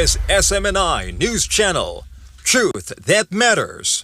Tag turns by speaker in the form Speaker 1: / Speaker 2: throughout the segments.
Speaker 1: is SMNI News Channel. Truth that matters.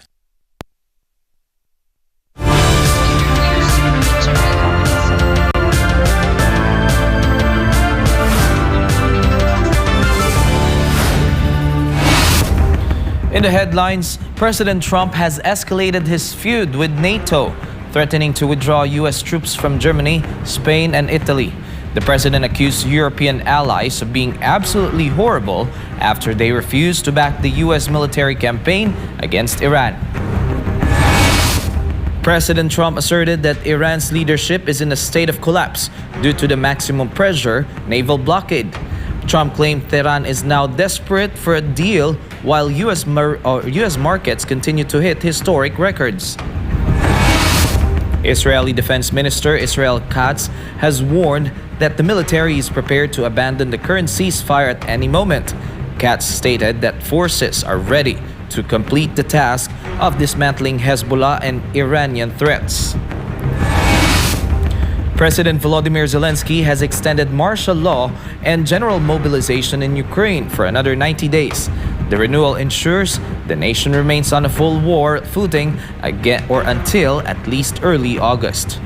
Speaker 2: In the headlines, President Trump has escalated his feud with NATO, threatening to withdraw U.S. troops from Germany, Spain, and Italy. The president accused European allies of being absolutely horrible after they refused to back the U.S. military campaign against Iran. President Trump asserted that Iran's leadership is in a state of collapse due to the maximum pressure naval blockade. Trump claimed Tehran is now desperate for a deal while U.S. markets continue to hit historic records. Israeli Defense Minister Israel Katz has warned that the military is prepared to abandon the current ceasefire at any moment. Katz stated that forces are ready to complete the task of dismantling Hezbollah and Iranian threats. President Volodymyr Zelensky has extended martial law and general mobilization in Ukraine for another 90 days. The renewal ensures the nation remains on a full war footing until at least early August.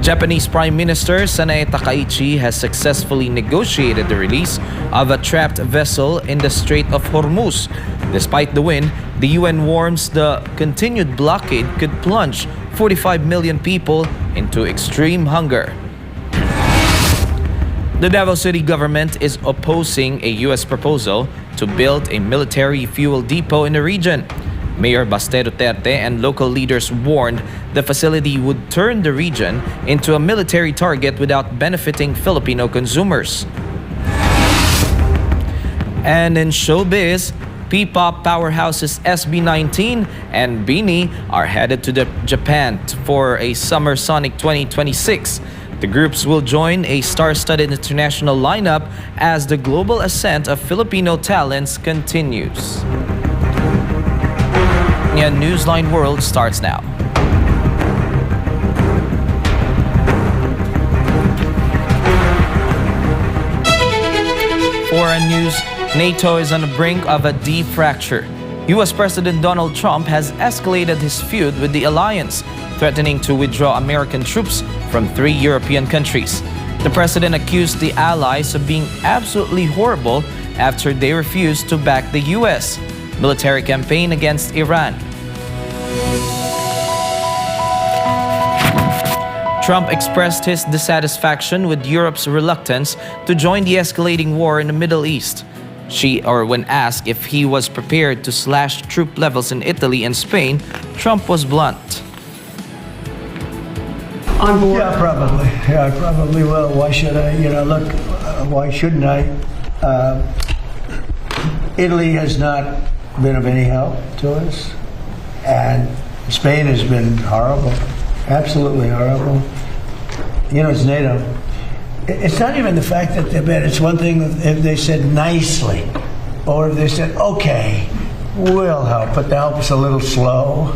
Speaker 2: Japanese Prime Minister Sanae Takaichi has successfully negotiated the release of a trapped vessel in the Strait of Hormuz. Despite the win, the UN warns the continued blockade could plunge 45 million people into extreme hunger. The Davao City government is opposing a U.S. proposal to build a military fuel depot in the region. Mayor Baste Duterte and local leaders warned the facility would turn the region into a military target without benefiting Filipino consumers. And in showbiz, P-pop powerhouses SB19 and Beanie are headed to Japan for a Summer Sonic 2026. The groups will join a star-studded international lineup as the global ascent of Filipino talents continues. Newsline World starts now. Foreign news. NATO is on the brink of a deep fracture. U.S. President Donald Trump has escalated his feud with the alliance, threatening to withdraw American troops from 3 European countries. The president accused the allies of being absolutely horrible after they refused to back the U.S. military campaign against Iran. Trump expressed his dissatisfaction with Europe's reluctance to join the escalating war in the Middle East. When asked if he was prepared to slash troop levels in Italy and Spain, Trump was blunt.
Speaker 3: On board?
Speaker 4: Yeah, probably. Yeah, I probably will. Why should I? Look, why shouldn't I? Italy has not been of any help to us, and Spain has been horrible, absolutely horrible. It's NATO. It's not even the fact that they're bad. It's one thing if they said nicely, or if they said, okay, we'll help, but the help's a little slow.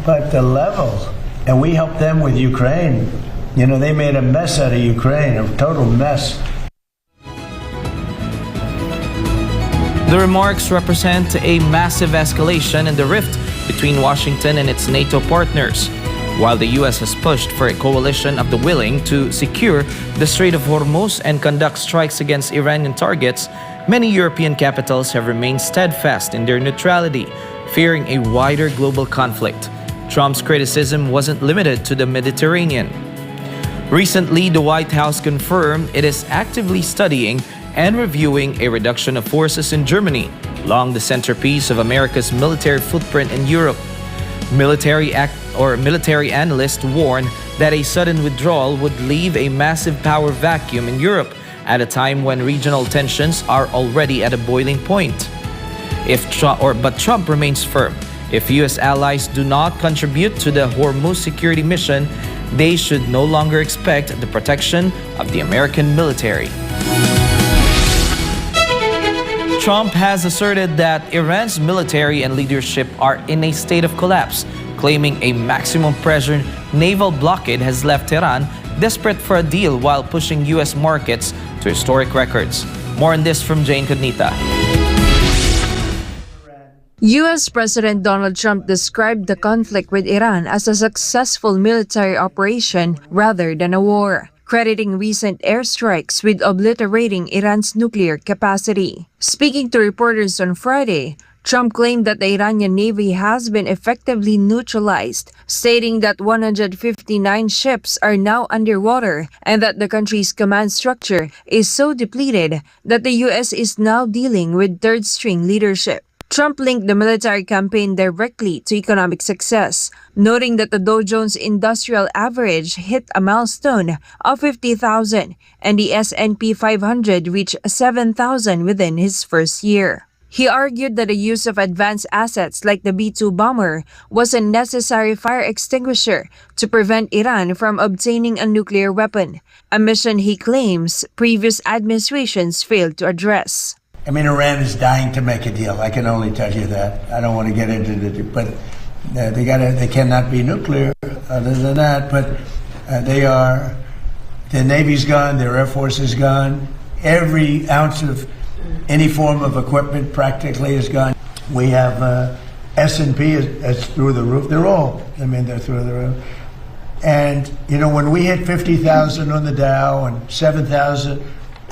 Speaker 4: But the level, and we helped them with Ukraine. They made a mess out of Ukraine, a total mess.
Speaker 2: The remarks represent a massive escalation in the rift between Washington and its NATO partners. While the U.S. has pushed for a coalition of the willing to secure the Strait of Hormuz and conduct strikes against Iranian targets, many European capitals have remained steadfast in their neutrality, fearing a wider global conflict. Trump's criticism wasn't limited to the Mediterranean. Recently, the White House confirmed it is actively studying and reviewing a reduction of forces in Germany, along the centerpiece of America's military footprint in Europe. Military analysts warn that a sudden withdrawal would leave a massive power vacuum in Europe at a time when regional tensions are already at a boiling point. But Trump remains firm. If U.S. allies do not contribute to the Hormuz security mission, they should no longer expect the protection of the American military. Trump has asserted that Iran's military and leadership are in a state of collapse, claiming a maximum pressure naval blockade has left Tehran desperate for a deal while pushing U.S. markets to historic records. More on this from Jane Cognita.
Speaker 3: U.S. President Donald Trump described the conflict with Iran as a successful military operation rather than a war, crediting recent airstrikes with obliterating Iran's nuclear capacity. Speaking to reporters on Friday, Trump claimed that the Iranian Navy has been effectively neutralized, stating that 159 ships are now underwater and that the country's command structure is so depleted that the U.S. is now dealing with third-string leadership. Trump linked the military campaign directly to economic success, noting that the Dow Jones Industrial Average hit a milestone of 50,000 and the S&P 500 reached 7,000 within his first year. He argued that the use of advanced assets like the B-2 bomber was a necessary fire extinguisher to prevent Iran from obtaining a nuclear weapon, a mission he claims previous administrations failed to address.
Speaker 4: I mean, Iran is dying to make a deal. I can only tell you that. I don't want to get into it, but they cannot be nuclear. Other than that, but their Navy's gone, their Air Force is gone. Every ounce of any form of equipment practically is gone. We have S&P is through the roof. They're through the roof. And when we hit 50,000 on the Dow and 7,000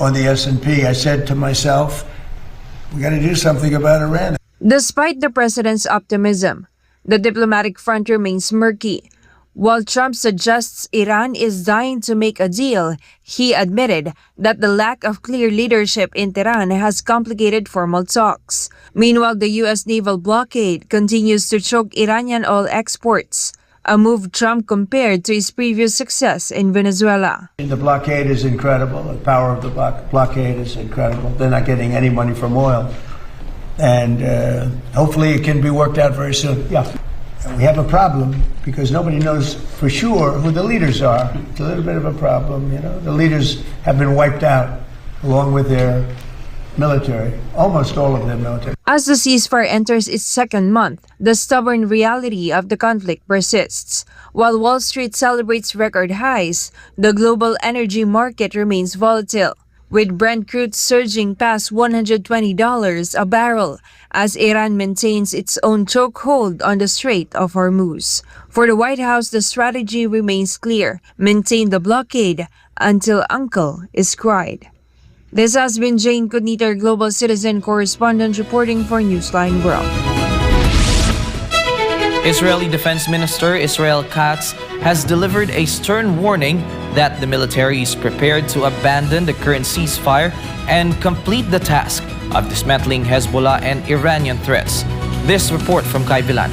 Speaker 4: on the S&P, I said to myself, we got to do something about Iran.
Speaker 3: Despite the president's optimism, the diplomatic front remains murky. While Trump suggests Iran is dying to make a deal, he admitted that the lack of clear leadership in Tehran has complicated formal talks. Meanwhile, the U.S. naval blockade continues to choke Iranian oil exports, a move Trump compared to his previous success in Venezuela.
Speaker 4: The blockade is incredible. The power of the blockade is incredible. They're not getting any money from oil. And hopefully it can be worked out very soon. Yeah. We have a problem because nobody knows for sure who the leaders are. It's a little bit of a problem, The leaders have been wiped out along with their military, almost all of their military.
Speaker 3: As the ceasefire enters its second month, the stubborn reality of the conflict persists. While Wall Street celebrates record highs, the global energy market remains volatile, with Brent crude surging past $120 a barrel as Iran maintains its own chokehold on the Strait of Hormuz. For the White House, the strategy remains clear: maintain the blockade until uncle is cried. This has been Jane Cognita, Global Citizen Correspondent, reporting for Newsline World.
Speaker 2: Israeli Defense Minister Israel Katz has delivered a stern warning that the military is prepared to abandon the current ceasefire and complete the task of dismantling Hezbollah and Iranian threats. This report from Kai Villan.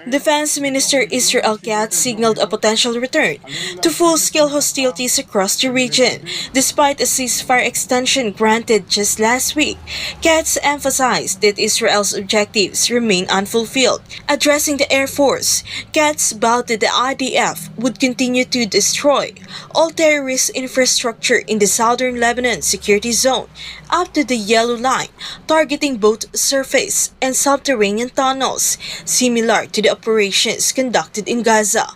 Speaker 5: Defense Minister Israel Katz signaled a potential return to full-scale hostilities across the region, despite a ceasefire extension granted just last week. Katz emphasized that Israel's objectives remain unfulfilled. Addressing the Air Force, Katz vowed that the IDF would continue to destroy all terrorist infrastructure in the southern Lebanon security zone up to the Yellow Line, targeting both surface and subterranean tunnels, similar to the operations conducted in Gaza.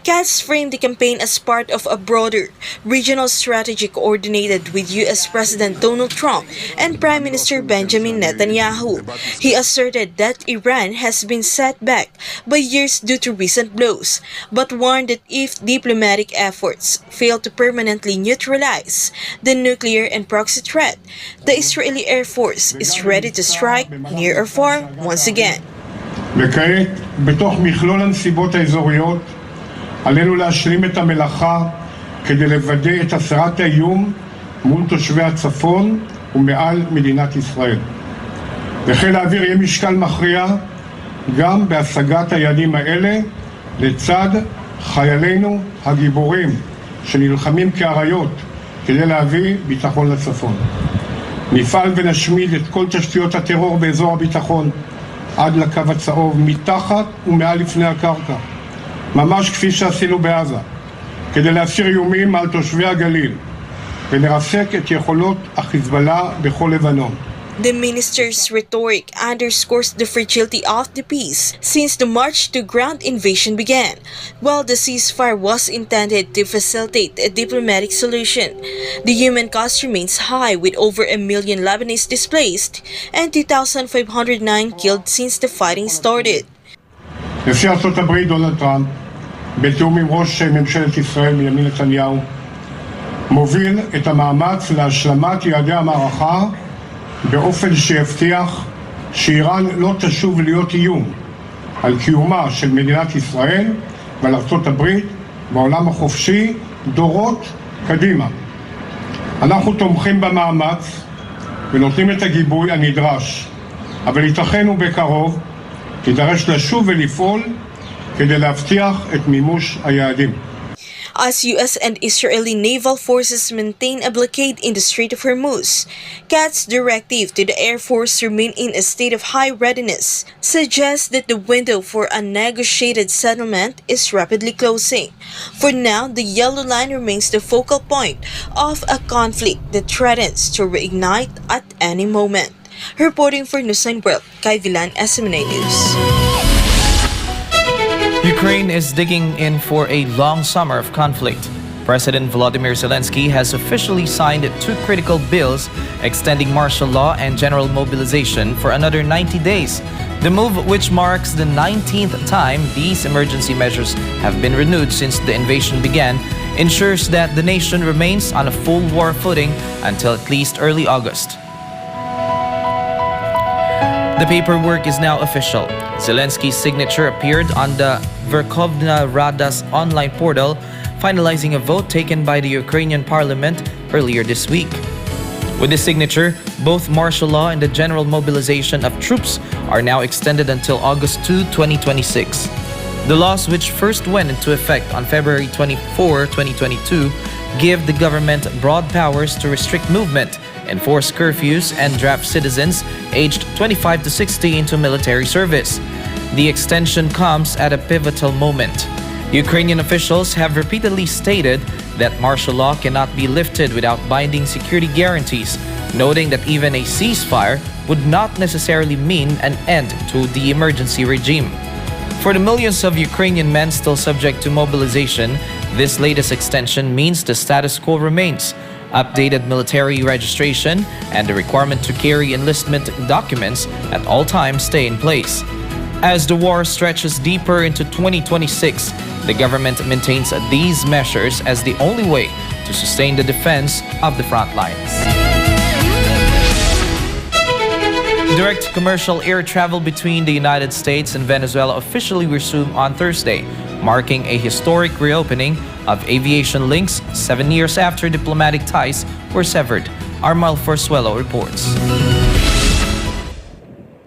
Speaker 5: Katz framed the campaign as part of a broader regional strategy coordinated with U.S. President Donald Trump and Prime Minister Benjamin Netanyahu. He asserted that Iran has been set back by years due to recent blows, but warned that if diplomatic efforts fail to permanently neutralize the nuclear and proxy threat, the Israeli Air Force is ready to strike near or far once again.
Speaker 6: וכעת, בתוך מכלול הנסיבות האזוריות, עלינו להשלים את המלאכה כדי לוודא את הסרת האיום מול תושבי הצפון ומעל מדינת ישראל. לחיל האוויר יהיה משקל מכריע גם בהשגת היעדים האלה לצד חיילינו הגיבורים שנלחמים כאריות כדי להביא ביטחון לצפון. נפעל ונשמיד את כל תשתיות הטרור באזור הביטחון עד לקו הצהוב, מתחת ומעל לפני הקרקע, ממש כפי שעשינו בעזה, כדי להסיר איומים על תושבי הגליל ולרסק את יכולות החיזבאללה בכל לבנון.
Speaker 5: The minister's rhetoric underscores the fragility of the peace since the march to ground invasion began. While the ceasefire was intended to facilitate a diplomatic solution, the human cost remains high with over 1 million Lebanese displaced and 2,509 killed since the fighting started.
Speaker 6: נשיא ארצות הברית דונלד טראמפ, בתיאום עם ראש ממשלת ישראל בנימין נתניהו, מוביל את המאמץ להשלמת יעדי המערכה באופן שיבטיח שאיראן לא תשוב להיות איום על קיומה של מדינת ישראל ועל ארצות הברית בעולם החופשי דורות קדימה. אנחנו תומכים במאמץ ונותנים את הגיבוי הנדרש, אבל ייתכן ובקרוב תידרש לשוב ולפעול כדי להבטיח את מימוש היעדים.
Speaker 5: As U.S. and Israeli naval forces maintain a blockade in the Strait of Hormuz, Gatz's directive to the Air Force remain in a state of high readiness suggests that the window for a negotiated settlement is rapidly closing. For now, the Yellow Line remains the focal point of a conflict that threatens to reignite at any moment. Reporting for Newsline World, Kai Villan, SMNA News.
Speaker 2: Ukraine is digging in for a long summer of conflict. President Volodymyr Zelensky has officially signed 2 critical bills extending martial law and general mobilization for another 90 days. The move, which marks the 19th time these emergency measures have been renewed since the invasion began, ensures that the nation remains on a full war footing until at least early August. The paperwork is now official. Zelensky's signature appeared on the Verkhovna Rada's online portal, finalizing a vote taken by the Ukrainian parliament earlier this week. With his signature, both martial law and the general mobilization of troops are now extended until August 2, 2026. The laws, which first went into effect on February 24, 2022, give the government broad powers to restrict movement, enforce curfews, and draft citizens aged 25 to 60 into military service. The extension comes at a pivotal moment. Ukrainian officials have repeatedly stated that martial law cannot be lifted without binding security guarantees, noting that even a ceasefire would not necessarily mean an end to the emergency regime. For the millions of Ukrainian men still subject to mobilization, this latest extension means the status quo remains. Updated military registration and the requirement to carry enlistment documents at all times stay in place. As the war stretches deeper into 2026, the government maintains these measures as the only way to sustain the defense of the front lines. Direct commercial air travel between the United States and Venezuela officially resumed on Thursday, marking a historic reopening of aviation links 7 years after diplomatic ties were severed. Armal Forsuelo reports.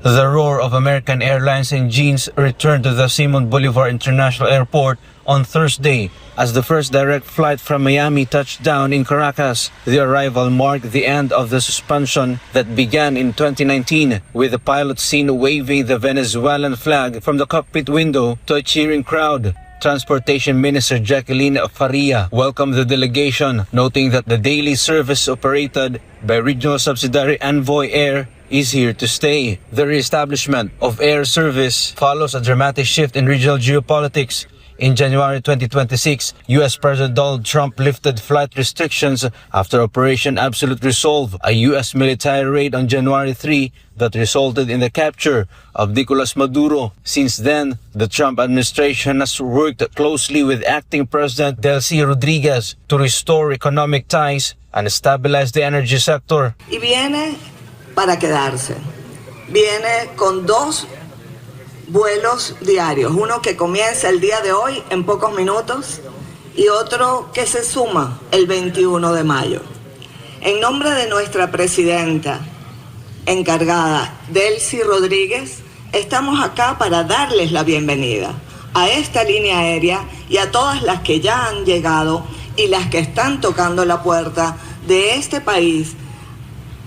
Speaker 7: The roar of American Airlines engines returned to the Simon Bolivar International Airport on Thursday as the first direct flight from Miami touched down in Caracas. The arrival marked the end of the suspension that began in 2019, with the pilot seen waving the Venezuelan flag from the cockpit window to a cheering crowd. Transportation Minister Jacqueline Faria welcomed the delegation, noting that the daily service operated by regional subsidiary Envoy Air is here to stay. The reestablishment of air service follows a dramatic shift in regional geopolitics. In January 2026, U.S. President Donald Trump lifted flight restrictions after Operation Absolute Resolve, a U.S. military raid on January 3 that resulted in the capture of Nicolas Maduro. Since then, the Trump administration has worked closely with acting President Delcy Rodriguez to restore economic ties and stabilize the energy sector.
Speaker 8: Y viene para quedarse. Viene con 2 vuelos diarios, uno que comienza el día de hoy en pocos minutos y otro que se suma el 21 de mayo. En nombre de nuestra presidenta encargada, Delcy Rodríguez, estamos acá para darles la bienvenida a esta línea aérea y a todas las que ya han llegado y las que están tocando la puerta de este país,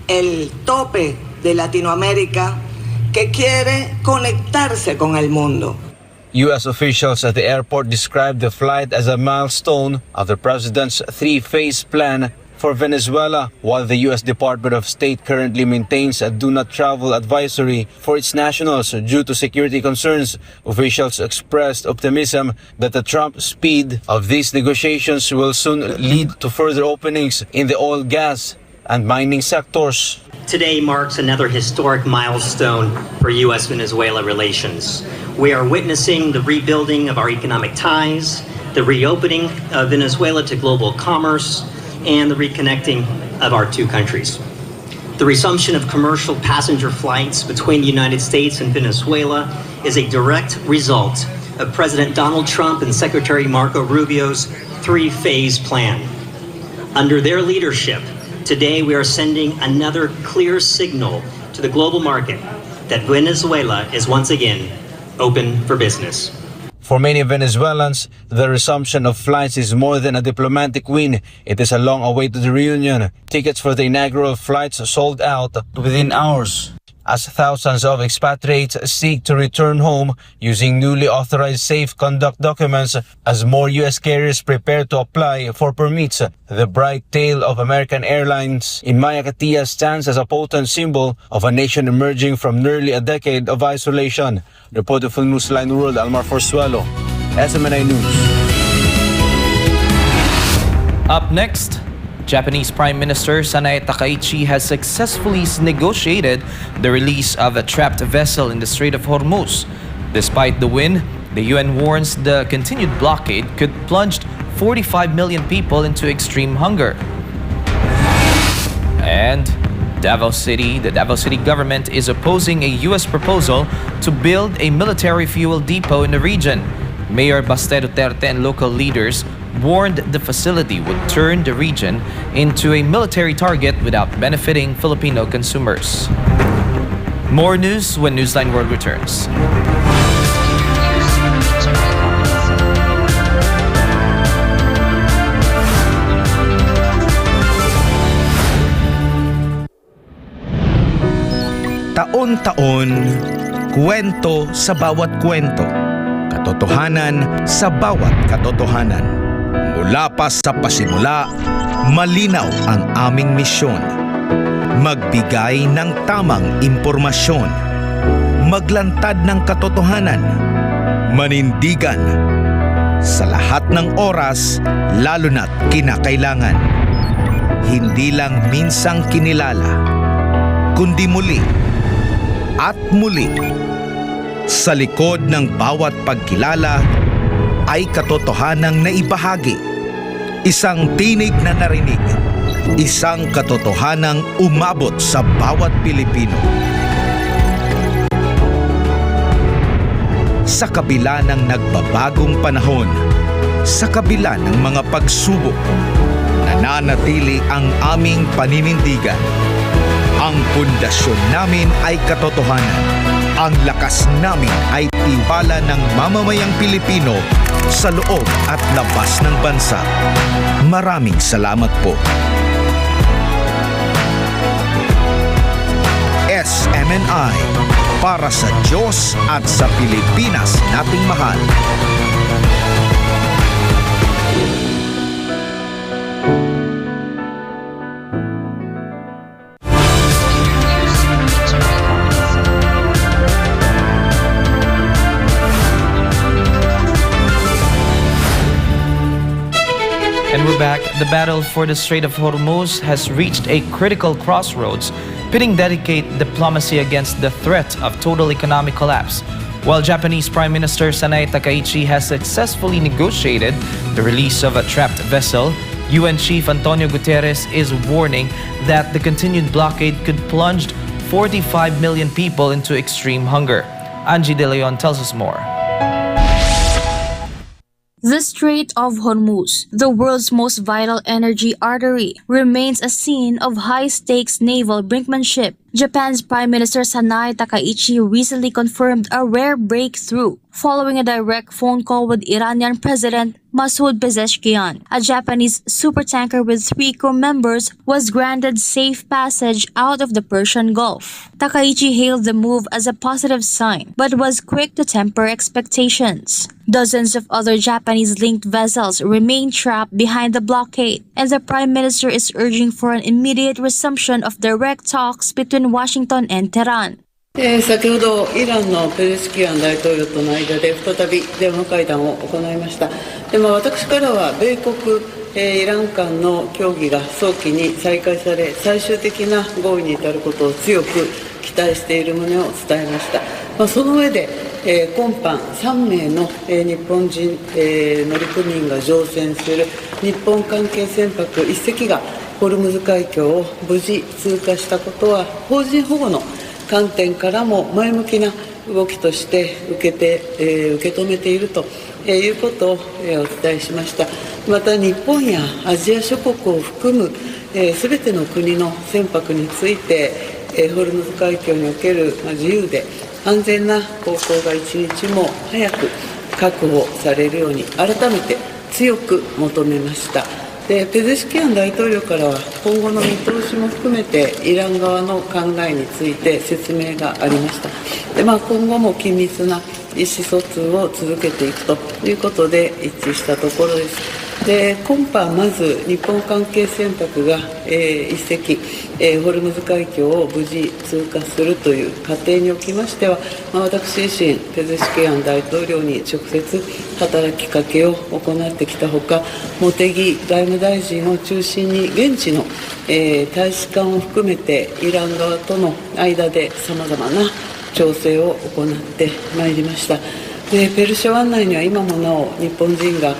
Speaker 8: el tope de Latinoamérica, que quiere conectarse con el mundo.
Speaker 7: U.S. officials at the airport described the flight as a milestone of the president's 3-phase plan for Venezuela. While the U.S. Department of State currently maintains a do-not-travel advisory for its nationals due to security concerns, officials expressed optimism that the Trump speed of these negotiations will soon lead to further openings in the oil, gas, and mining sectors.
Speaker 9: Today marks another historic milestone for U.S.-Venezuela relations. We are witnessing the rebuilding of our economic ties, the reopening of Venezuela to global commerce, and the reconnecting of our two countries. The resumption of commercial passenger flights between the United States and Venezuela is a direct result of President Donald Trump and Secretary Marco Rubio's three-phase plan. Under their leadership, today we are sending another clear signal to the global market that Venezuela is once again open for business.
Speaker 7: For many Venezuelans, the resumption of flights is more than a diplomatic win. It is a long-awaited reunion. Tickets for the inaugural flights sold out within hours, as thousands of expatriates seek to return home using newly authorized safe conduct documents as more U.S. carriers prepare to apply for permits. The bright tail of American Airlines in Maya Catilla stands as a potent symbol of a nation emerging from nearly a decade of isolation. Reporter for Newsline World, Almar Forzuelo, SMNI News.
Speaker 2: Up next, Japanese Prime Minister Sanae Takaichi has successfully negotiated the release of a trapped vessel in the Strait of Hormuz. Despite the win, the UN warns the continued blockade could plunge 45 million people into extreme hunger. And the Davao City government is opposing a U.S. proposal to build a military fuel depot in the region. Mayor Baste Duterte and local leaders warned the facility would turn the region into a military target without benefiting Filipino consumers. More news when Newsline World returns.
Speaker 10: Taon-taon, kwento sa bawat kwento, katotohanan sa bawat katotohanan. Mula pa sa pasimula, malinaw ang aming misyon. Magbigay ng tamang impormasyon. Maglantad ng katotohanan. Manindigan. Sa lahat ng oras, lalo na't kinakailangan. Hindi lang minsang kinilala, kundi muli at muli. Sa likod ng bawat pagkilala ay katotohanang naibahagi. Isang tinig na narinig. Isang katotohanang umabot sa bawat Pilipino. Sa kabila ng nagbabagong panahon, sa kabila ng mga pagsubok, nananatili ang aming paninindigan. Ang pundasyon namin ay katotohanan. Ang lakas namin ay tiwala ng mamamayang Pilipino sa loob at labas ng bansa. Maraming salamat po. SMNI, para sa Diyos at sa Pilipinas nating mahal.
Speaker 2: And we're back. The battle for the Strait of Hormuz has reached a critical crossroads, pitting delicate diplomacy against the threat of total economic collapse. While Japanese Prime Minister Sanae Takaichi has successfully negotiated the release of a trapped vessel, UN Chief Antonio Guterres is warning that the continued blockade could plunge 45 million people into extreme hunger. Angie De Leon tells us more.
Speaker 11: The Strait of Hormuz, the world's most vital energy artery, remains a scene of high-stakes naval brinkmanship. Japan's Prime Minister Sanae Takaichi recently confirmed a rare breakthrough following a direct phone call with Iranian President Masoud Pezeshkian, a Japanese supertanker with 3 crew members, was granted safe passage out of the Persian Gulf. Takaichi hailed the move as a positive sign, but was quick to temper expectations. Dozens of other Japanese-linked vessels remain trapped behind the blockade, and the Prime Minister is urging for an immediate resumption of direct talks between Washington and Tehran.
Speaker 12: 先ほどイランのペレスキアン大統領との間で再び電話会談を行いました。私からは米国、イラン間の協議が早期に再開され、最終的な合意に至ることを強く期待している旨を伝えました。その上で、今般3名の、日本人、乗組員が乗船する日本関係船舶1隻がホルムズ海峡を無事通過したことは、邦人保護の観点からも前向きな動きとして受け止めているということをお伝えしました。また日本やアジア諸国を含むすべての国の船舶についてホルムズ海峡における自由で安全な航行が一日も早く確保されるように改めて強く求めました。ペゼシキアン大統領からは今後の見通しも含めてイラン側の考えについて説明がありました。今後も緊密な意思疎通を続けていくということで一致したところです。今般まず日本関係船舶が1隻ホルムズ海峡を無事通過するという過程におきましては、私自身ペゼシキアン大統領に直接働きかけを行ってきたほか、茂木外務大臣を中心に現地の大使館を含めてイラン側との間でさまざまな調整を行ってまいりました。ペルシャ湾内には今もなお日本人が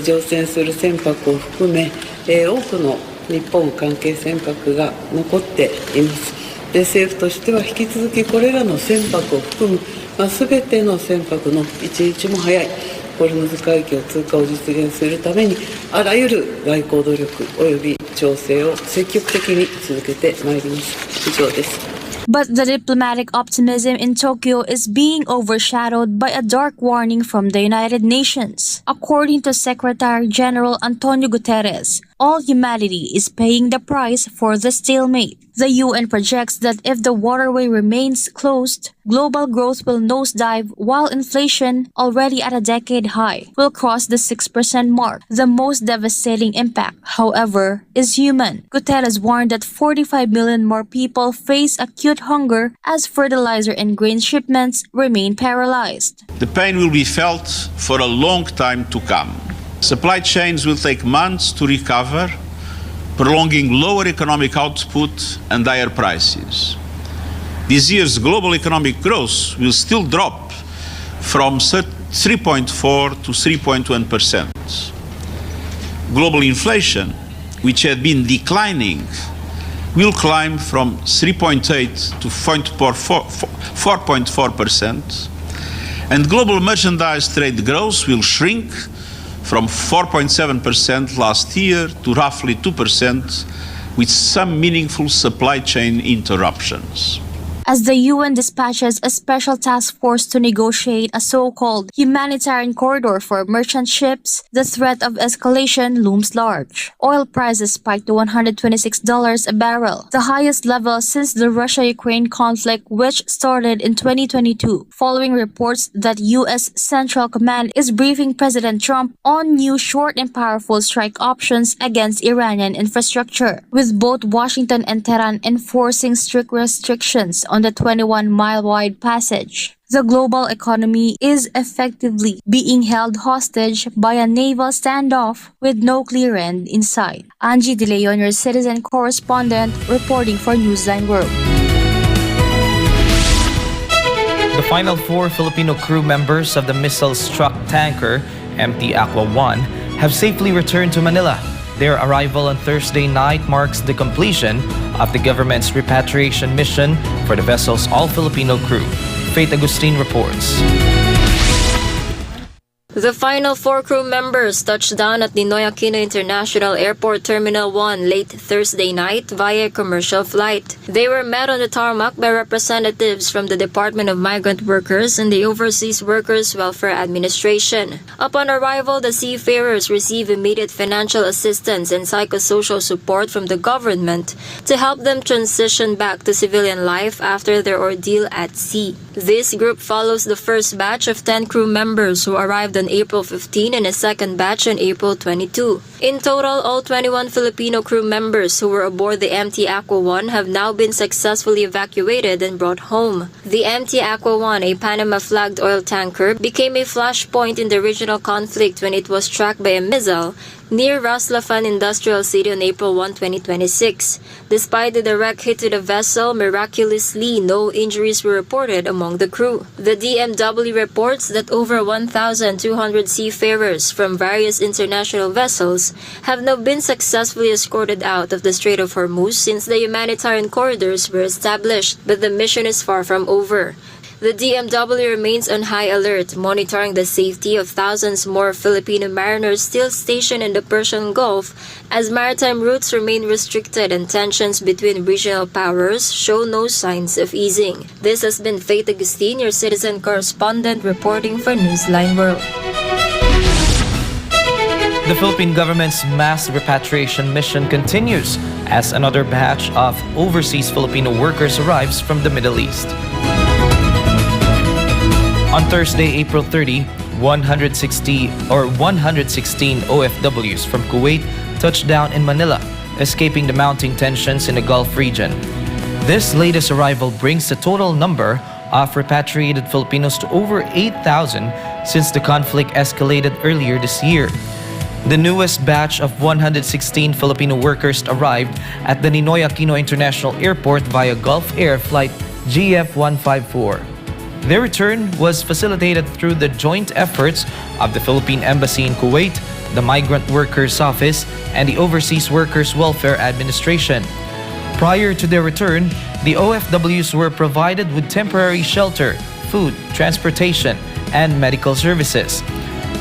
Speaker 12: 乗船する船舶を含め多くの日本関係船舶が残っています。政府としては引き続きこれらの船舶を含む全ての船舶の一日も早いホルムズ海峡通過を実現するためにあらゆる外交努力及び調整を積極的に続けてまいります。以上です。
Speaker 11: But the diplomatic optimism in Tokyo is being overshadowed by a dark warning from the United Nations. According to Secretary General Antonio Guterres, all humanity is paying the price for the stalemate. The UN projects that if the waterway remains closed, global growth will nosedive while inflation, already at a decade high, will cross the 6% mark. The most devastating impact, however, is human. Guterres warned that 45 million more people face acute hunger as fertilizer and grain shipments remain paralyzed.
Speaker 13: The pain will be felt for a long time to come. Supply chains will take months to recover, prolonging lower economic output and higher prices. This year's global economic growth will still drop from 3.4 to 3.1%. Global inflation, which had been declining, will climb from 3.8 to 4.4%, and global merchandise trade growth will shrink from 4.7% last year to roughly 2%, with some meaningful supply chain interruptions.
Speaker 11: As the UN dispatches a special task force to negotiate a so-called humanitarian corridor for merchant ships, the threat of escalation looms large. Oil prices spiked to $126 a barrel, the highest level since the Russia-Ukraine conflict, which started in 2022, following reports that U.S. Central Command is briefing President Trump on new short and powerful strike options against Iranian infrastructure, with both Washington and Tehran enforcing strict restrictions on the 21-mile-wide passage. The global economy is effectively being held hostage by a naval standoff with no clear end in sight. Angie De Leon, your citizen correspondent, reporting for Newsline World.
Speaker 2: The final 4 Filipino crew members of the missile-struck tanker MT Aqua 1 have safely returned to Manila. Their arrival on Thursday night marks the completion of the government's repatriation mission for the vessel's all-Filipino crew. Faith Agustin reports.
Speaker 14: The final 4 crew members touched down at Ninoy Aquino International Airport Terminal 1 late Thursday night via commercial flight. They were met on the tarmac by representatives from the Department of Migrant Workers and the Overseas Workers Welfare Administration. Upon arrival, the seafarers received immediate financial assistance and psychosocial support from the government to help them transition back to civilian life after their ordeal at sea. This group follows the first batch of 10 crew members who arrived on April 15 and a second batch on April 22. In total, all 21 Filipino crew members who were aboard the MT Aqua 1 have now been successfully evacuated and brought home. The MT Aqua 1, a Panama-flagged oil tanker, became a flashpoint in the regional conflict when it was tracked by a missile near Ras Laffan Industrial City on April 1, 2026. Despite the direct hit to the vessel, miraculously no injuries were reported among the crew. The DMW reports that over 1,200 seafarers from various international vessels have now been successfully escorted out of the Strait of Hormuz since the humanitarian corridors were established, but the mission is far from over. The DMW remains on high alert, monitoring the safety of thousands more Filipino mariners still stationed in the Persian Gulf as maritime routes remain restricted and tensions between regional powers show no signs of easing. This has been Faith Agustin, your citizen correspondent, reporting for Newsline World.
Speaker 2: The Philippine government's mass repatriation mission continues as another batch of overseas Filipino workers arrives from the Middle East. On Thursday, April 30, 116 OFWs from Kuwait touched down in Manila, escaping the mounting tensions in the Gulf region. This latest arrival brings the total number of repatriated Filipinos to over 8,000 since the conflict escalated earlier this year. The newest batch of 116 Filipino workers arrived at the Ninoy Aquino International Airport via Gulf Air Flight GF154. Their return was facilitated through the joint efforts of the Philippine Embassy in Kuwait, the Migrant Workers Office, and the Overseas Workers Welfare Administration. Prior to their return, the OFWs were provided with temporary shelter, food, transportation, and medical services.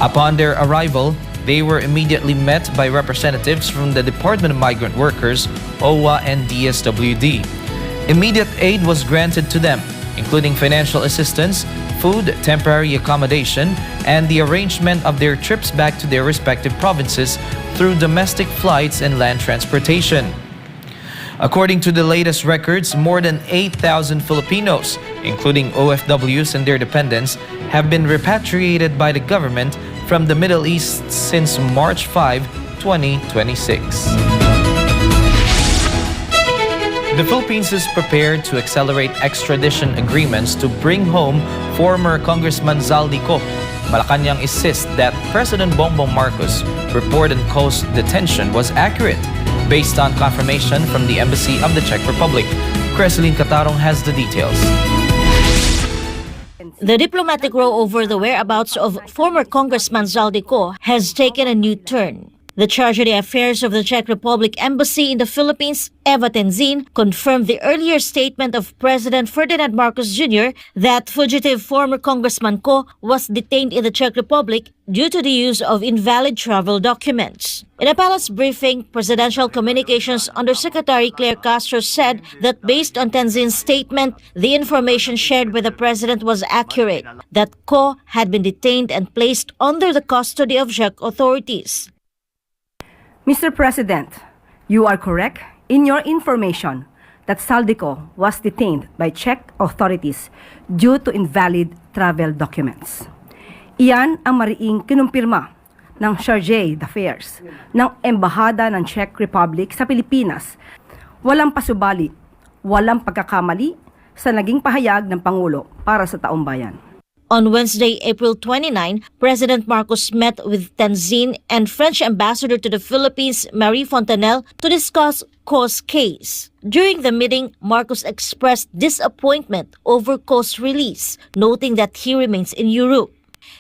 Speaker 2: Upon their arrival, they were immediately met by representatives from the Department of Migrant Workers, OWA, and DSWD. Immediate aid was granted to them, including financial assistance, food, temporary accommodation, and the arrangement of their trips back to their respective provinces through domestic flights and land transportation. According to the latest records, more than 8,000 Filipinos, including OFWs and their dependents, have been repatriated by the government from the Middle East since March 5, 2026. The Philippines is prepared to accelerate extradition agreements to bring home former Congressman Zaldico. Malacanang insists that President Bongbong Marcos' report on Co's detention was accurate, based on confirmation from the Embassy of the Czech Republic. Creseline Catarong has the details.
Speaker 15: The diplomatic row over the whereabouts of former Congressman Zaldico has taken a new turn. The Charge of the Affairs of the Czech Republic Embassy in the Philippines, Eva Tenzin, confirmed the earlier statement of President Ferdinand Marcos Jr. that fugitive former Congressman Co was detained in the Czech Republic due to the use of invalid travel documents. In a palace briefing, Presidential Communications Undersecretary Claire Castro said that based on Tenzin's statement, the information shared by the President was accurate, that Co had been detained and placed under the custody of Czech authorities.
Speaker 16: Mr. President, you are correct in your information that Zaldico was detained by Czech authorities due to invalid travel documents. Iyan ang mariing kinumpirma ng Charge d'Affaires ng Embahada ng Czech Republic sa Pilipinas. Walang pasubali, walang pagkakamali sa naging pahayag ng Pangulo para sa taong bayan.
Speaker 15: On Wednesday, April 29, President Marcos met with Tenzin and French Ambassador to the Philippines, Marie Fontanelle, to discuss Co's case. During the meeting, Marcos expressed disappointment over Co's release, noting that he remains in Europe.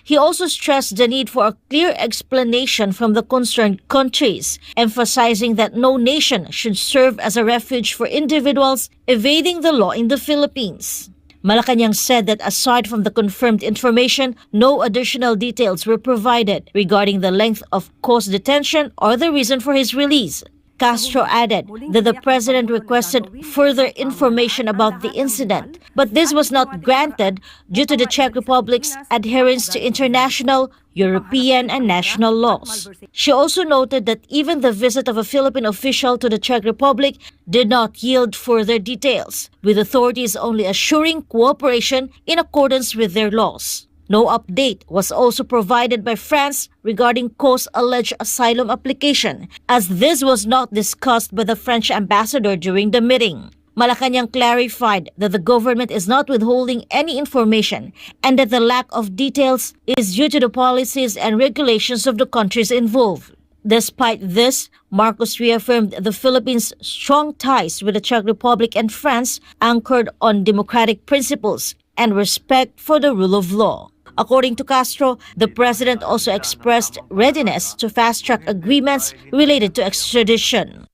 Speaker 15: He also stressed the need for a clear explanation from the concerned countries, emphasizing that no nation should serve as a refuge for individuals evading the law in the Philippines. Malacanang said that aside from the confirmed information, no additional details were provided regarding the length of cause detention or the reason for his release. Castro added that the president requested further information about the incident, but this was not granted due to the Czech Republic's adherence to international, European, and national laws. She also noted that even the visit of a Philippine official to the Czech Republic did not yield further details, with authorities only assuring cooperation in accordance with their laws. No update was also provided by France regarding Co's alleged asylum application, as this was not discussed by the French ambassador during the meeting. Malacanang clarified that the government is not withholding any information and that the lack of details is due to the policies and regulations of the countries involved. Despite this, Marcos reaffirmed the Philippines' strong ties with the Czech Republic and France, anchored on democratic principles and respect for the rule of law. According to Castro, the president also expressed readiness to fast-track agreements related to extradition.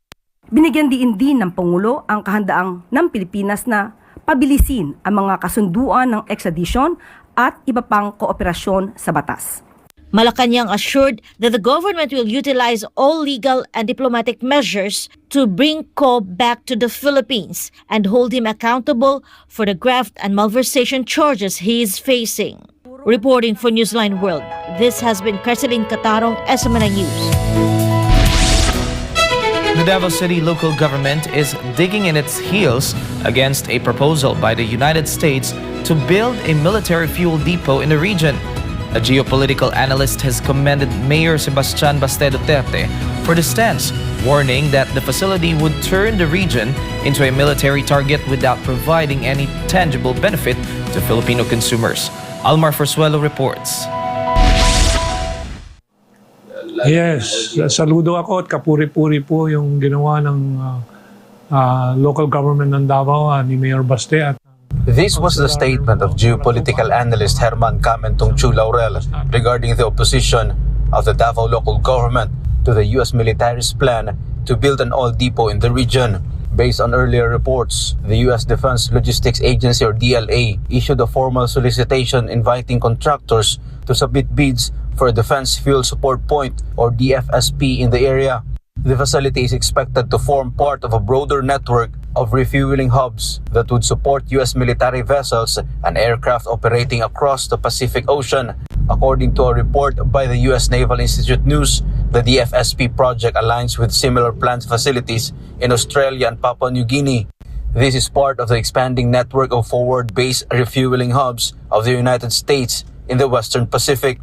Speaker 16: Binigyan din ng Pangulo ang kahandaang ng Pilipinas na pabilisin ang mga kasunduan ng extradition at iba pang kooperasyon sa batas.
Speaker 15: Malacanang assured that the government will utilize all legal and diplomatic measures to bring Co back to the Philippines and hold him accountable for the graft and malversation charges he is facing. Reporting for Newsline World, this has been Cresceline Catarong, SMNI News.
Speaker 2: The Davao City local government is digging in its heels against a proposal by the United States to build a military fuel depot in the region. A geopolitical analyst has commended Mayor Sebastian Baste Duterte for the stance, warning that the facility would turn the region into a military target without providing any tangible benefit to Filipino consumers. Almar Forsuelo reports.
Speaker 17: Yes, saludo ako at kapuri-puri po yung ginawa ng local government ng Davao ni Mayor Baste. At
Speaker 7: This was the statement of geopolitical analyst Herman Camentong Chu Laurel regarding the opposition of the Davao local government to the U.S. military's plan to build an oil depot in the region. Based on earlier reports, the U.S. Defense Logistics Agency or DLA issued a formal solicitation inviting contractors to submit bids for a Defense Fuel Support Point or DFSP in the area. The facility is expected to form part of a broader network of refueling hubs that would support U.S. military vessels and aircraft operating across the Pacific Ocean. According to a report by the U.S. Naval Institute News, the DFSP project aligns with similar planned facilities in Australia and Papua New Guinea. This is part of the expanding network of forward-based refueling hubs of the United States in the Western Pacific.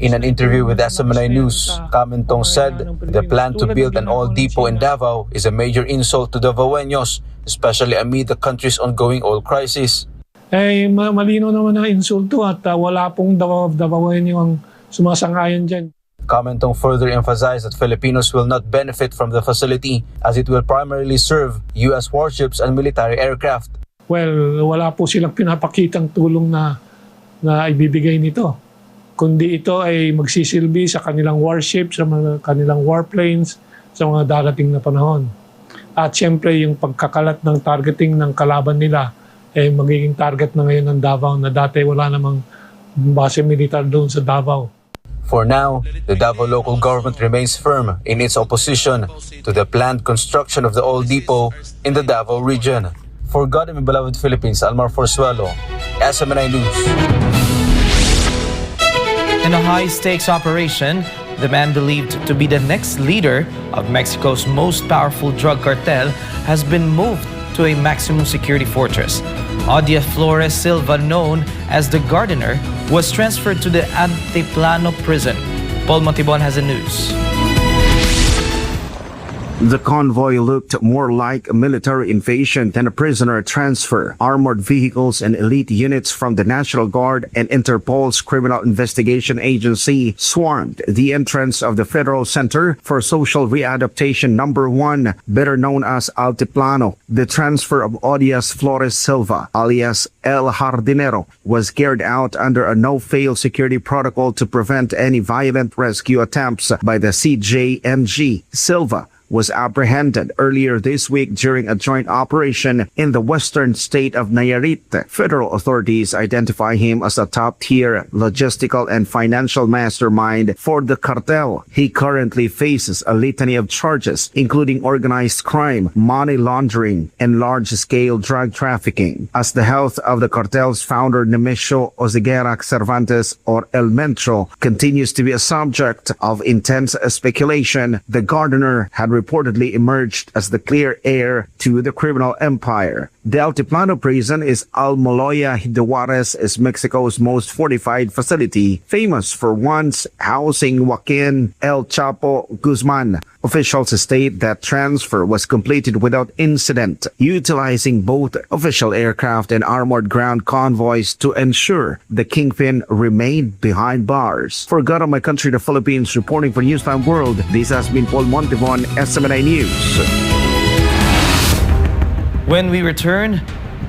Speaker 7: In an interview with SMNI News, Camentong said the plan to build an oil depot in Davao is a major insult to Davaoenos, especially amid the country's ongoing oil crisis.
Speaker 17: Malino naman na insulto at wala pong Davaoenyo ang sumasang-ayon dyan.
Speaker 7: Camentong further emphasized that Filipinos will not benefit from the facility as it will primarily serve U.S. warships and military aircraft.
Speaker 17: Well, wala po silang pinapakitang tulong na ibibigay nito. Kundi ito ay magsisilbi sa kanilang warships, sa mga kanilang warplanes, sa mga darating na panahon. At siyempre yung pagkakalat ng targeting ng kalaban nila magiging target na ngayon ng Davao na dati wala namang base militar doon sa Davao.
Speaker 7: For now, the Davao local government remains firm in its opposition to the planned construction of the oil depot in the Davao region. For God and my beloved Philippines, Almar Forsuelo, SMNI News.
Speaker 2: In a high-stakes operation, the man believed to be the next leader of Mexico's most powerful drug cartel has been moved to a maximum security fortress. Odia Flores Silva, known as the Gardener, was transferred to the Antiplano prison. Paul Montibon has the news.
Speaker 18: The convoy looked more like a military invasion than a prisoner transfer. Armored vehicles and elite units from the National Guard and Interpol's Criminal Investigation Agency swarmed the entrance of the Federal Center for Social Readaptation No. 1, better known as Altiplano. The transfer of Odias Flores Silva, alias El Jardinero, was carried out under a no-fail security protocol to prevent any violent rescue attempts by the CJNG. Silva was apprehended earlier this week during a joint operation in the western state of Nayarit. Federal authorities identify him as a top-tier logistical and financial mastermind for the cartel. He currently faces a litany of charges, including organized crime, money laundering, and large-scale drug trafficking. As the health of the cartel's founder, Nemesio Oseguera Cervantes, or El Mentro, continues to be a subject of intense speculation, the gardener had reportedly emerged as the clear heir to the criminal empire. The Altiplano prison is Almoloya de Juarez is Mexico's most fortified facility, famous for once housing Joaquin El Chapo Guzman. Officials state that transfer was completed without incident, utilizing both official aircraft and armored ground convoys to ensure the kingpin remained behind bars. For God of My Country, the Philippines, reporting for Newsline World, this has been Paul Montevon, SMNI News.
Speaker 2: When we return,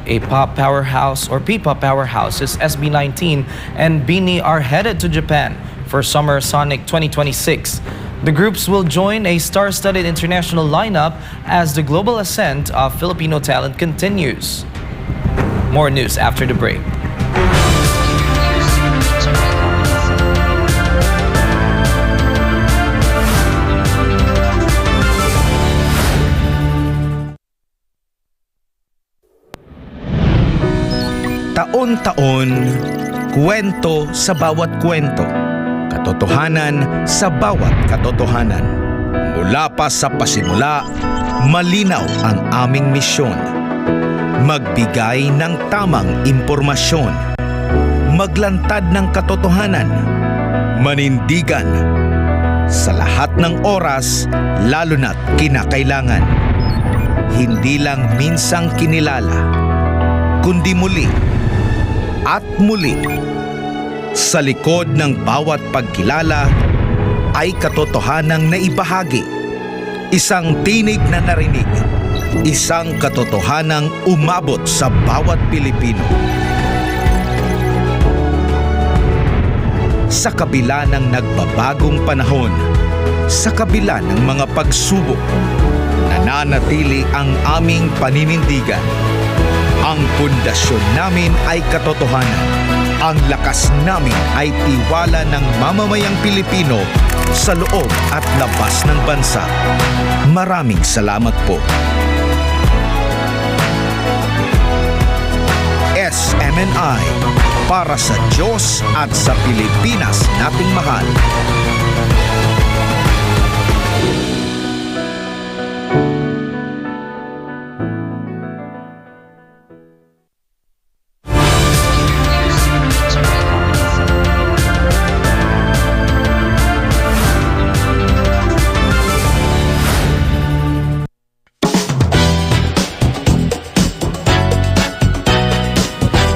Speaker 2: a pop powerhouse or P-pop powerhouses SB19 and BINI are headed to Japan for Summer Sonic 2026. The groups will join a star-studded international lineup as the global ascent of Filipino talent continues. More news after the break.
Speaker 10: Taon-taon, kwento sa bawat kwento, katotohanan sa bawat katotohanan. Mula pa sa pasimula, malinaw ang aming misyon. Magbigay ng tamang impormasyon, maglantad ng katotohanan, manindigan sa lahat ng oras, lalo na't kinakailangan. Hindi lang minsang kinilala, kundi muli at muli. Sa likod ng bawat pagkilala ay katotohanang naibahagi. Isang tinig na narinig. Isang katotohanang umabot sa bawat Pilipino. Sa kabila ng nagbabagong panahon, sa kabila ng mga pagsubok, nananatili ang aming paninindigan. Ang pundasyon namin ay katotohanan. Ang lakas namin ay tiwala ng mamamayang Pilipino sa loob at labas ng bansa. Maraming salamat po. SMNI, para sa Diyos at sa Pilipinas nating mahal.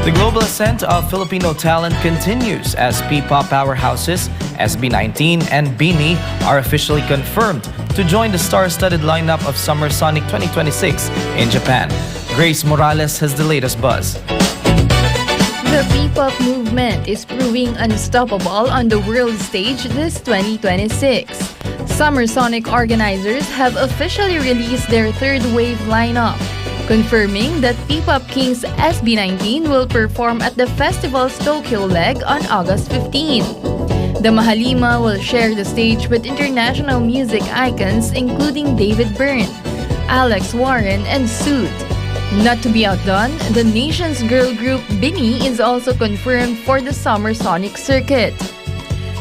Speaker 2: The global ascent of Filipino talent continues as P-pop powerhouses SB19 and BINI are officially confirmed to join the star-studded lineup of Summer Sonic 2026 in Japan. Grace Morales has the latest buzz.
Speaker 19: The P-pop movement is proving unstoppable on the world stage this 2026. Summer Sonic organizers have officially released their third wave lineup, confirming that P-pop kings SB19 will perform at the festival's Tokyo leg on August 15. The Mahalima will share the stage with international music icons including David Byrne, Alex Warren, and Suit. Not to be outdone, the nation's girl group BINI is also confirmed for the Summer Sonic circuit.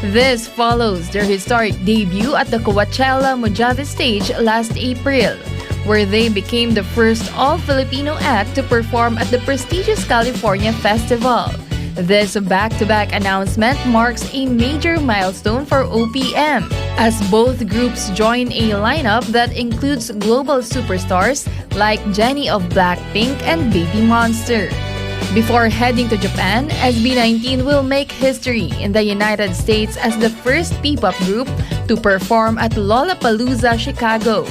Speaker 19: This follows their historic debut at the Coachella Mojave stage last April, where they became the first all-Filipino act to perform at the prestigious California Festival. This back-to-back announcement marks a major milestone for OPM, as both groups join a lineup that includes global superstars like Jennie of Blackpink and Baby Monster. Before heading to Japan, SB19 will make history in the United States as the first P-pop group to perform at Lollapalooza, Chicago,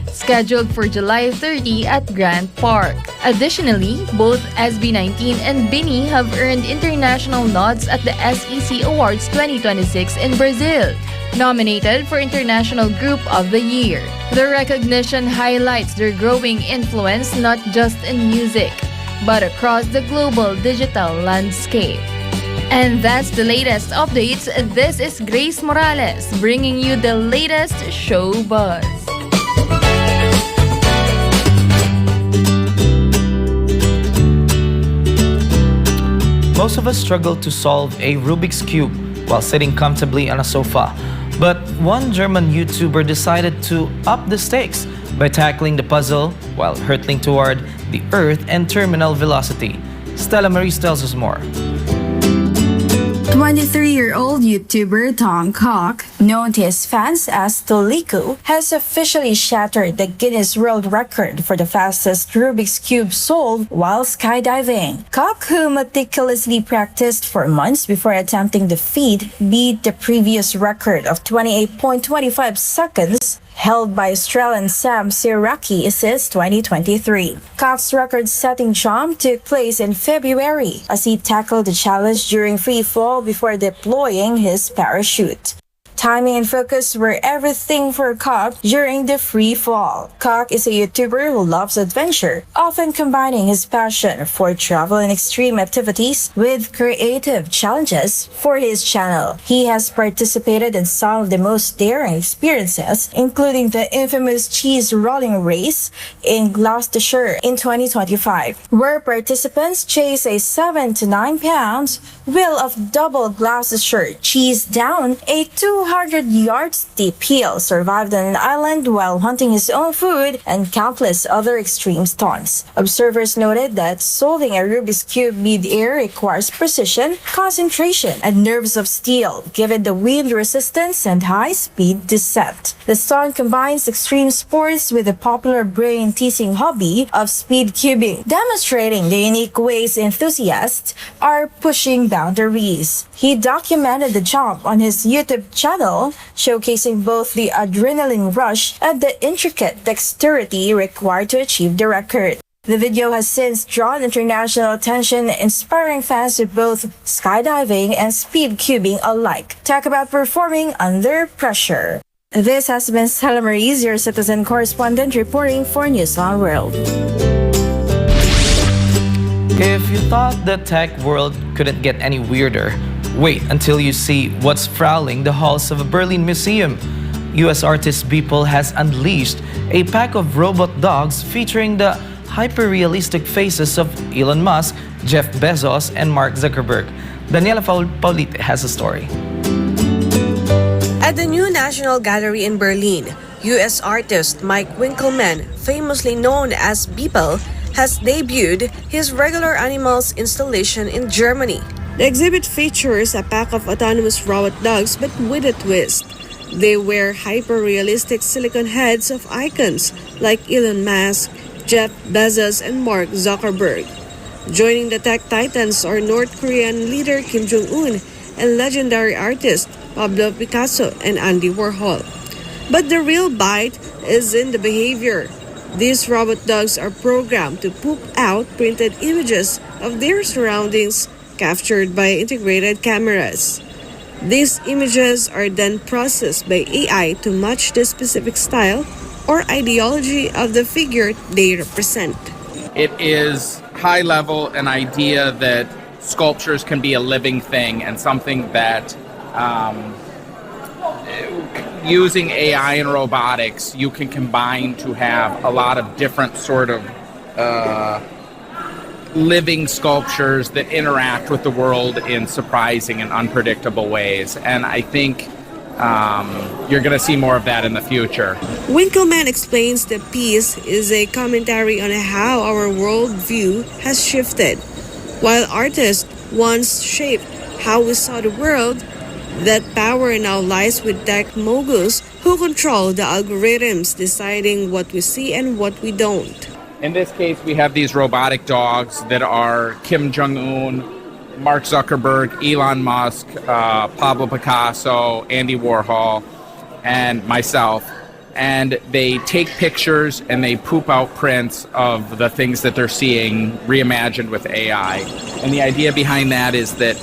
Speaker 19: scheduled for July 30 at Grant Park. Additionally, both SB19 and BINI have earned international nods at the SEC Awards 2026 in Brazil, nominated for International Group of the Year. The recognition highlights their growing influence not just in music, but across the global digital landscape. And that's the latest updates. This is Grace Morales bringing you the latest show buzz.
Speaker 2: Most of us struggle to solve a Rubik's Cube while sitting comfortably on a sofa. But one German YouTuber decided to up the stakes by tackling the puzzle while hurtling toward the Earth and terminal velocity. Stella Marie tells us more.
Speaker 20: 23-year-old YouTuber Tom Cock, known to his fans as Toliko, has officially shattered the Guinness World Record for the fastest Rubik's Cube solved while skydiving. Cock, who meticulously practiced for months before attempting the feat, beat the previous record of 28.25 seconds held by Australian Sam Siraki since 2023. Cock's record-setting jump took place in February as he tackled the challenge during free fall before deploying his parachute. Timing and focus were everything for Cock during the free fall. Cock is a YouTuber who loves adventure, often combining his passion for travel and extreme activities with creative challenges for his channel. He has participated in some of the most daring experiences, including the infamous cheese rolling race in Gloucestershire in 2025, where participants chase a 7 to 9 pounds wheel of double Gloucestershire cheese down a 200-yard steep hill, survived on an island while hunting his own food, and countless other extreme stunts. Observers noted that solving a Rubik's Cube mid-air requires precision, concentration, and nerves of steel, given the wind resistance and high-speed descent. The stunt combines extreme sports with the popular brain-teasing hobby of speed cubing, demonstrating the unique ways enthusiasts are pushing boundaries. He documented the jump on his YouTube channel, showcasing both the adrenaline rush and the intricate dexterity required to achieve the record. The video has since drawn international attention, inspiring fans of both skydiving and speed cubing alike. Talk about performing under pressure. This has been Stella Marie, your citizen correspondent, reporting for Newsline World.
Speaker 2: If you thought the tech world couldn't get any weirder, wait until you see what's prowling the halls of a Berlin museum. US artist Beeple has unleashed a pack of robot dogs featuring the hyper-realistic faces of Elon Musk, Jeff Bezos, and Mark Zuckerberg. Daniela Paulite has a story.
Speaker 5: At the new National Gallery in Berlin, US artist Mike Winkelmann, famously known as Beeple, has debuted his regular animals installation in Germany. The exhibit features a pack of autonomous robot dogs but with a twist. They wear hyper-realistic silicone heads of icons like Elon Musk, Jeff Bezos, and Mark Zuckerberg. Joining the tech titans are North Korean leader Kim Jong-un and legendary artist Pablo Picasso and Andy Warhol. But the real bite is in the behavior. These robot dogs are programmed to poop out printed images of their surroundings captured by integrated cameras. These images are then processed by AI to match the specific style or ideology of the figure they represent.
Speaker 21: It is high level an idea that sculptures can be a living thing and something that using AI and robotics, you can combine to have a lot of different sort of living sculptures that interact with the world in surprising and unpredictable ways. And I think you're going to see more of that in the future.
Speaker 5: Winkelmann explains the piece is a commentary on how our worldview has shifted. While artists once shaped how we saw the world, that power now lies with tech moguls who control the algorithms deciding what we see and what we don't.
Speaker 21: In this case, we have these robotic dogs that are Kim Jong-un, Mark Zuckerberg, Elon Musk, Pablo Picasso, Andy Warhol, and myself. And they take pictures and they poop out prints of the things that they're seeing reimagined with AI. And the idea behind that is that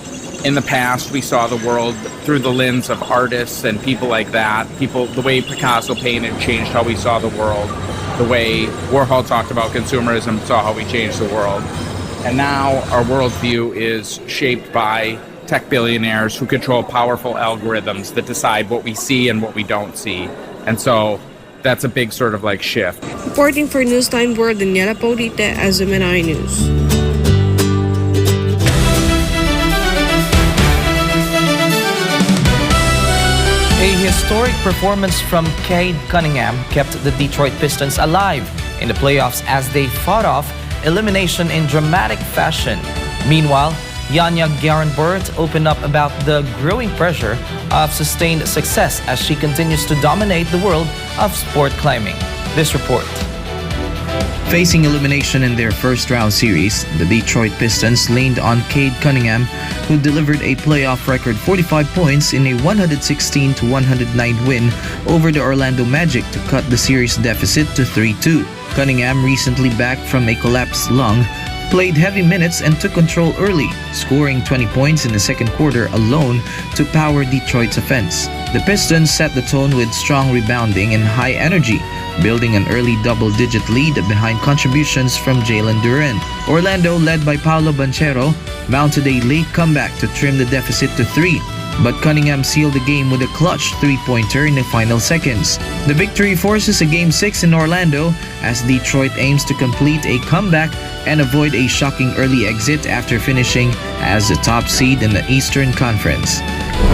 Speaker 21: In the past, we saw the world through the lens of artists and people like that. The way Picasso painted changed how we saw the world. The way Warhol talked about consumerism saw how we changed the world. And now our worldview is shaped by tech billionaires who control powerful algorithms that decide what we see and what we don't see. And so that's a big sort of like shift.
Speaker 1: Reporting for Newsline World, Daniela Paulite, Azumanay News.
Speaker 2: A historic performance from Cade Cunningham kept the Detroit Pistons alive in the playoffs as they fought off elimination in dramatic fashion. Meanwhile, Yanya Garenbert opened up about the growing pressure of sustained success as she continues to dominate the world of sport climbing. This report. Facing elimination in their first-round series, the Detroit Pistons leaned on Cade Cunningham, who delivered a playoff record 45 points in a 116-109 win over the Orlando Magic to cut the series deficit to 3-2. Cunningham, recently back from a collapsed lung, played heavy minutes and took control early, scoring 20 points in the second quarter alone to power Detroit's offense. The Pistons set the tone with strong rebounding and high energy, building an early double-digit lead behind contributions from Jalen Duren. Orlando, led by Paolo Banchero, mounted a late comeback to trim the deficit to 3, but Cunningham sealed the game with a clutch three-pointer in the final seconds. The victory forces a Game 6 in Orlando as Detroit aims to complete a comeback and avoid a shocking early exit after finishing as the top seed in the Eastern Conference.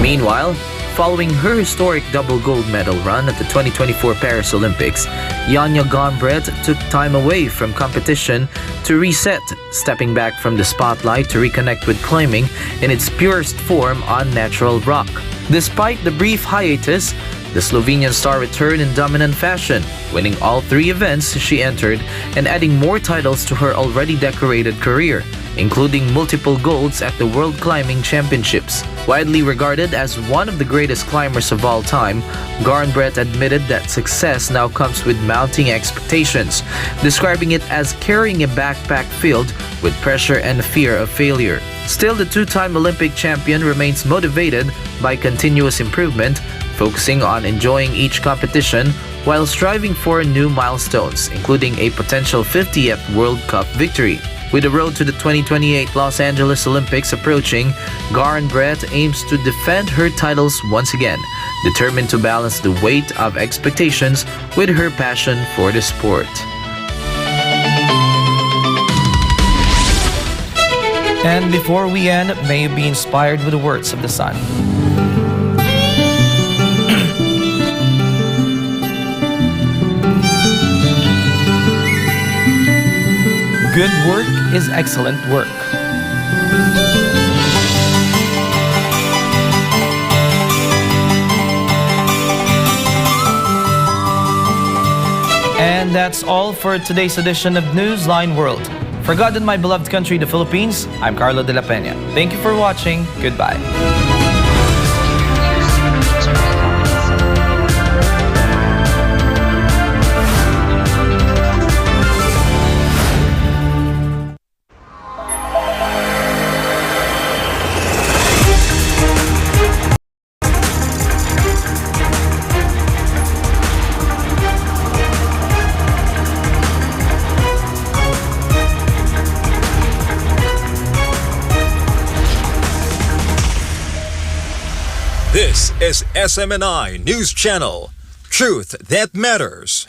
Speaker 2: Meanwhile, following her historic double gold medal run at the 2024 Paris Olympics, Yanya Garenbert took time away from competition to reset, stepping back from the spotlight to reconnect with climbing in its purest form on natural rock. Despite the brief hiatus, the Slovenian star returned in dominant fashion, winning all 3 events she entered and adding more titles to her already decorated career, including multiple golds at the World Climbing Championships. Widely regarded as one of the greatest climbers of all time, Garenbert admitted that success now comes with mounting expectations, describing it as carrying a backpack filled with pressure and fear of failure. Still, the 2-time Olympic champion remains motivated by continuous improvement, focusing on enjoying each competition while striving for new milestones, including a potential 50th World Cup victory. With the road to the 2028 Los Angeles Olympics approaching, Garenbert aims to defend her titles once again, determined to balance the weight of expectations with her passion for the sport. And before we end, may you be inspired with the words of the sun. Good work is excellent work. And that's all for today's edition of Newsline World. For God and my beloved country, the Philippines, I'm Carlo de la Peña. Thank you for watching. Goodbye.
Speaker 22: This is SMNI News Channel. Truth that matters.